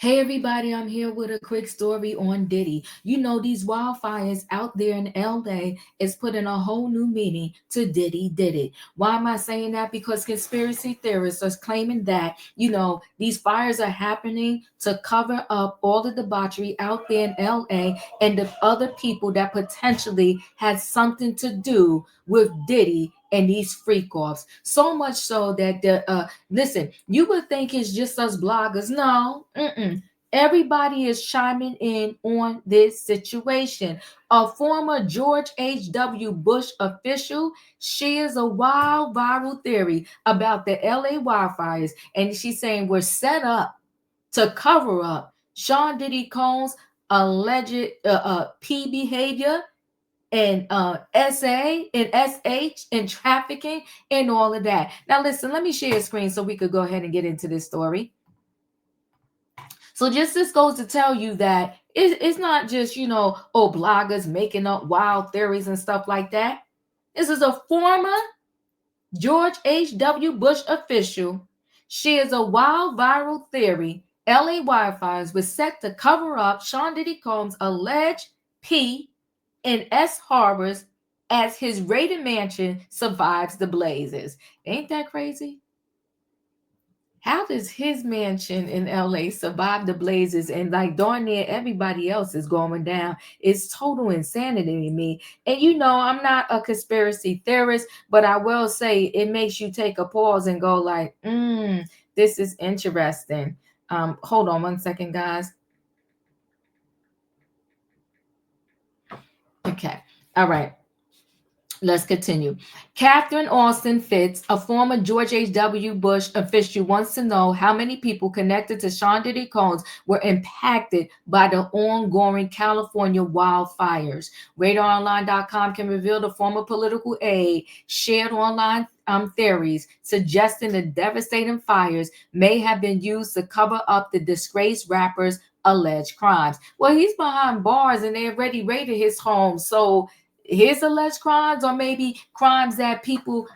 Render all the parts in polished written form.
Hey everybody, I'm here with a quick story on Diddy. You know, these wildfires out there in LA is putting a whole new meaning to Diddy did it. Why am I saying that? Because conspiracy theorists are claiming that, these fires are happening to cover up all the debauchery out there in LA and the other people that potentially had something to do with Diddy and these freak offs. So much so that listen, you would think it's just us bloggers. No, everybody is chiming in on this situation. A former George H.W. Bush official shares a wild viral theory about the LA wildfires, and she's saying we're set up to cover up Sean Diddy Combs' alleged P behavior and SA and SH and trafficking and all of that. Now, listen, let me share a screen so we could go ahead and get into this story. So just this goes to tell you that it's not just, bloggers making up wild theories and stuff like that. This is a former George H.W. Bush official shares a wild viral theory LA wildfires were set to cover up Sean Diddy Combs' alleged P and S harbors as his raided mansion survives the blazes. Ain't that crazy? How does his mansion in LA survive the blazes and like darn near everybody else is going down? It's total insanity to me. And I'm not a conspiracy theorist, but I will say it makes you take a pause and go like, this is interesting. Hold on one second, guys. Okay. All right. Let's continue. Katherine Austin Fitz, a former George H.W. Bush official, wants to know how many people connected to Sean Diddy Combs were impacted by the ongoing California wildfires. RadarOnline.com can reveal the former political aide shared online theories suggesting the devastating fires may have been used to cover up the disgraced rapper's alleged crimes. Well, he's behind bars and they already raided his home, so his alleged crimes or maybe crimes that people,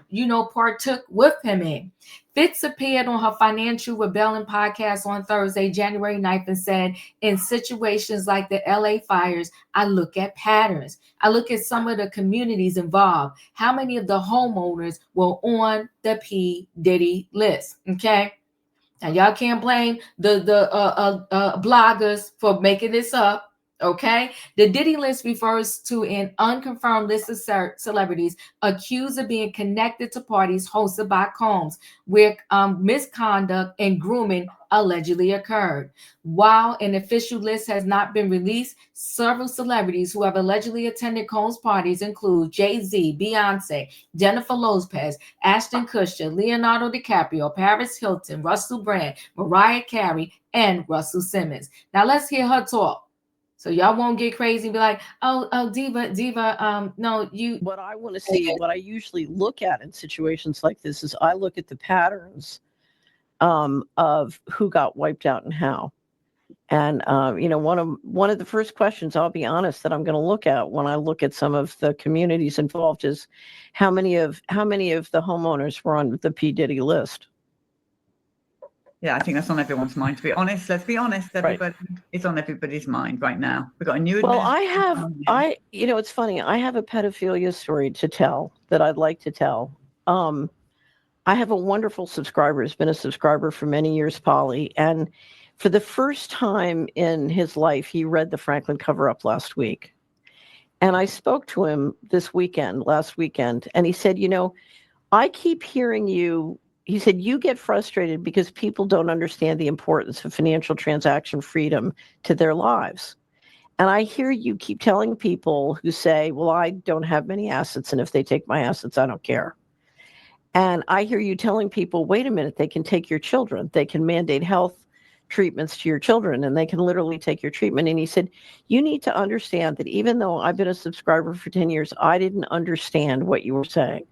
partook with him in. Fitz appeared on her Financial Rebellion podcast on Thursday, January 9th, and said, in situations like the LA fires, I look at patterns. I look at some of the communities involved. How many of the homeowners were on the P. Diddy list? Okay. Now, y'all can't blame the bloggers for making this up. Okay, the Diddy List refers to an unconfirmed list of celebrities accused of being connected to parties hosted by Combs, where misconduct and grooming allegedly occurred. While an official list has not been released, several celebrities who have allegedly attended Combs parties include Jay-Z, Beyonce, Jennifer Lopez, Ashton Kutcher, Leonardo DiCaprio, Paris Hilton, Russell Brand, Mariah Carey, and Russell Simmons. Now let's hear her talk. So y'all won't get crazy and be like, oh, Diva, no, you. What I want to see, what I usually look at in situations like this is I look at the patterns of who got wiped out and how. And one of the first questions, I'll be honest, that I'm going to look at when I look at some of the communities involved is how many of the homeowners were on the P. Diddy list. Yeah, I think that's on everyone's mind. To be honest, let's be honest, everybody, it's on everybody's mind right now. We've got a new. Well, it's funny. I have a pedophilia story to tell that I'd like to tell. I have a wonderful subscriber. Has been a subscriber for many years, Polly, and for the first time in his life, he read the Franklin cover-up last week. And I spoke to him last weekend, and he said, I keep hearing you. He said, you get frustrated because people don't understand the importance of financial transaction freedom to their lives. And I hear you keep telling people who say, well, I don't have many assets, and if they take my assets, I don't care. And I hear you telling people, wait a minute, they can take your children. They can mandate health treatments to your children, and they can literally take your treatment. And he said, you need to understand that even though I've been a subscriber for 10 years, I didn't understand what you were saying.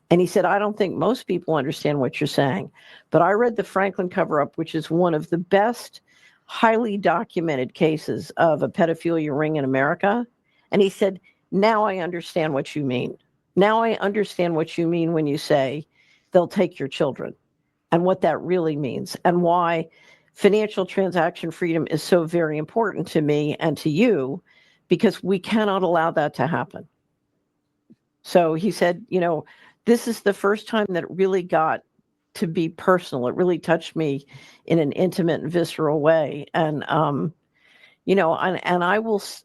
And he said, I don't think most people understand what you're saying. But I read the Franklin cover-up, which is one of the best, highly documented cases of a pedophilia ring in America. And he said, now I understand what you mean. Now I understand what you mean when you say they'll take your children and what that really means and why financial transaction freedom is so very important to me and to you, because we cannot allow that to happen. So he said, this is the first time that it really got to be personal. It really touched me in an intimate and visceral way. And,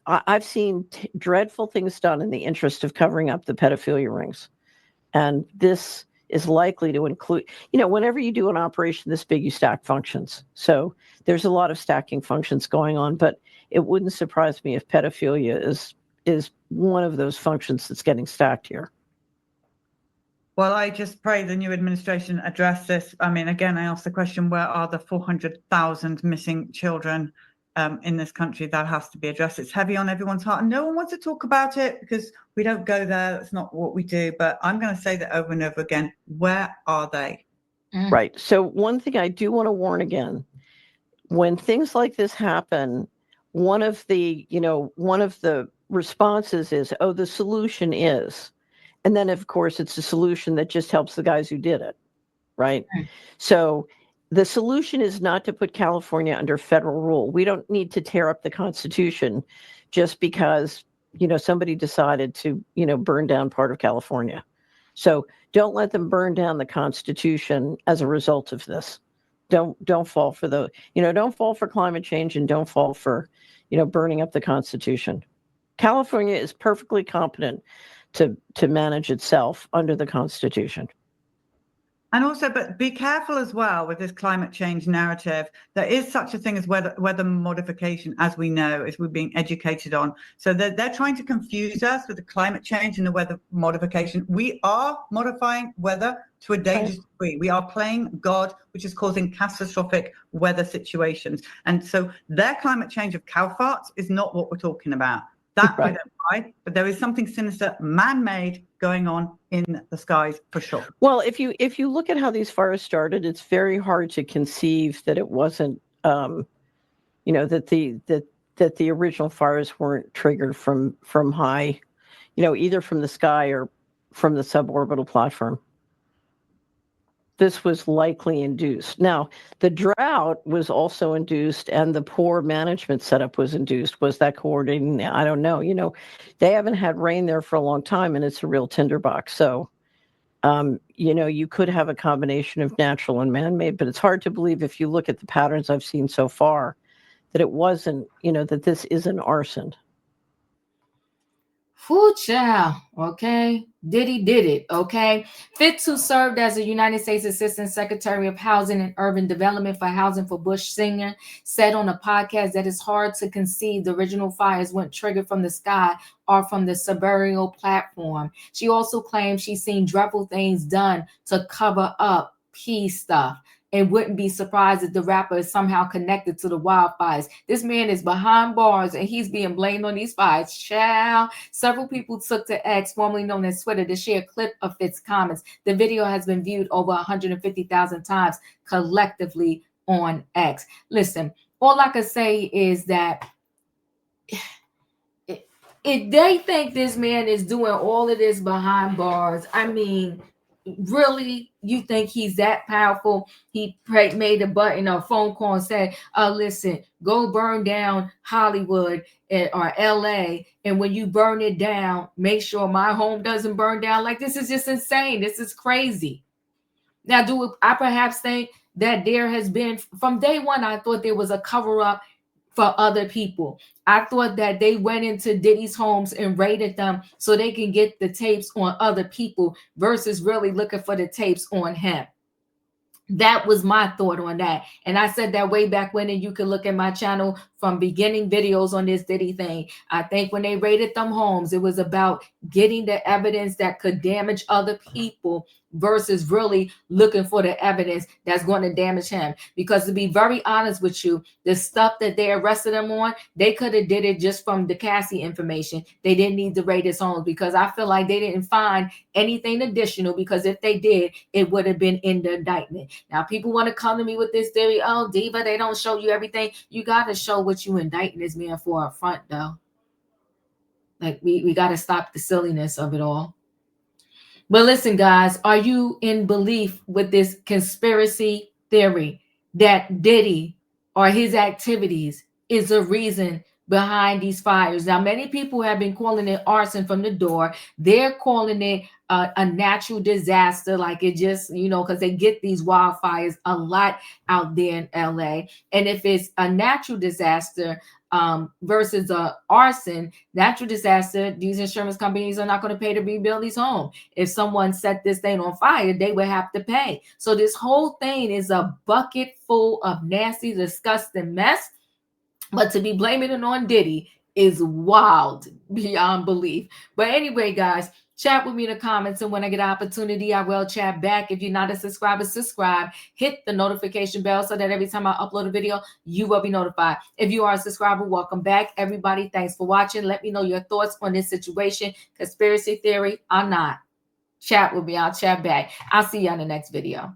I've seen dreadful things done in the interest of covering up the pedophilia rings. And this is likely to include, whenever you do an operation this big, you stack functions. So there's a lot of stacking functions going on, but it wouldn't surprise me if pedophilia is one of those functions that's getting stacked here. Well, I just pray the new administration address this. I mean, again, I asked the question, where are the 400,000 missing children in this country? That has to be addressed. It's heavy on everyone's heart, and no one wants to talk about it because we don't go there. That's not what we do. But I'm going to say that over and over again. Where are they? Right. So one thing I do want to warn again, when things like this happen, one of the responses is, oh, the solution is. And then, of course, it's a solution that just helps the guys who did it, right? So the solution is not to put California under federal rule. We don't need to tear up the Constitution just because, somebody decided to, burn down part of California. So don't let them burn down the Constitution as a result of this. Don't fall for don't fall for climate change, and don't fall for, burning up the Constitution. California is perfectly competent to manage itself under the Constitution. And also, but be careful as well with this climate change narrative. There is such a thing as weather modification, as we know, as we're being educated on. So they're trying to confuse us with the climate change and the weather modification. We are modifying weather to a dangerous degree. We are playing God, which is causing catastrophic weather situations. And so their climate change of cow farts is not what we're talking about. That I don't buy, but there is something sinister, man-made, going on in the skies for sure. Well, if you look at how these fires started, it's very hard to conceive that it wasn't, that the original fires weren't triggered from high, either from the sky or from the suborbital platform. This was likely induced. Now, the drought was also induced, and the poor management setup was induced. Was that coordinating? I don't know. They haven't had rain there for a long time, and it's a real tinderbox. So, you could have a combination of natural and man-made, but it's hard to believe, if you look at the patterns I've seen so far, that it wasn't, that this isn't arson. Whoo, child, okay? Diddy did it, okay? Fitz, who served as a United States Assistant Secretary of Housing and Urban Development for Housing for Bush Sr., said on a podcast that it's hard to conceive the original fires weren't triggered from the sky or from the suborbital platform. She also claimed she's seen dreadful things done to cover up peace stuff, and wouldn't be surprised if the rapper is somehow connected to the wildfires. This man is behind bars, and he's being blamed on these fires. Child. Several people took to X, formerly known as Twitter, to share a clip of Fitz's comments. The video has been viewed over 150,000 times collectively on X. Listen, all I can say is that if they think this man is doing all of this behind bars, I mean, really, you think he's that powerful? He made a button or a phone call and said, listen, go burn down Hollywood or LA, and when you burn it down, make sure my home doesn't burn down. Like, this is just insane. This is crazy. Now, do I perhaps think that there has been, from day one, I thought there was a cover-up for other people. I thought that they went into Diddy's homes and raided them so they can get the tapes on other people versus really looking for the tapes on him. That was my thought on that. And I said that way back when, and you can look at my channel from beginning videos on this Diddy thing. I think when they raided them homes, it was about getting the evidence that could damage other people versus really looking for the evidence that's going to damage him. Because to be very honest with you, the stuff that they arrested him on, they could have did it just from the Cassie information. They didn't need to raid his homes, because I feel like they didn't find anything additional, because if they did, it would have been in the indictment. Now, people want to come to me with this theory, oh, Diva, they don't show you everything. You got to show what you indicting this man for up front, though. Like, we got to stop the silliness of it all. But listen, guys, are you in belief with this conspiracy theory that Diddy or his activities is the reason behind these fires. Now, many people have been calling it arson from the door. They're calling it a natural disaster, like it just, because they get these wildfires a lot out there in LA. And if it's a natural disaster versus a arson, natural disaster, these insurance companies are not going to pay to rebuild these homes. If someone set this thing on fire, they would have to pay. So this whole thing is a bucket full of nasty, disgusting mess. But to be blaming it on Diddy is wild beyond belief. But anyway, guys, chat with me in the comments, and when I get an opportunity, I will chat back. If you're not a subscriber, subscribe. Hit the notification bell so that every time I upload a video, you will be notified. If you are a subscriber, welcome back. Everybody, thanks for watching. Let me know your thoughts on this situation. Conspiracy theory or not. Chat with me. I'll chat back. I'll see you on the next video.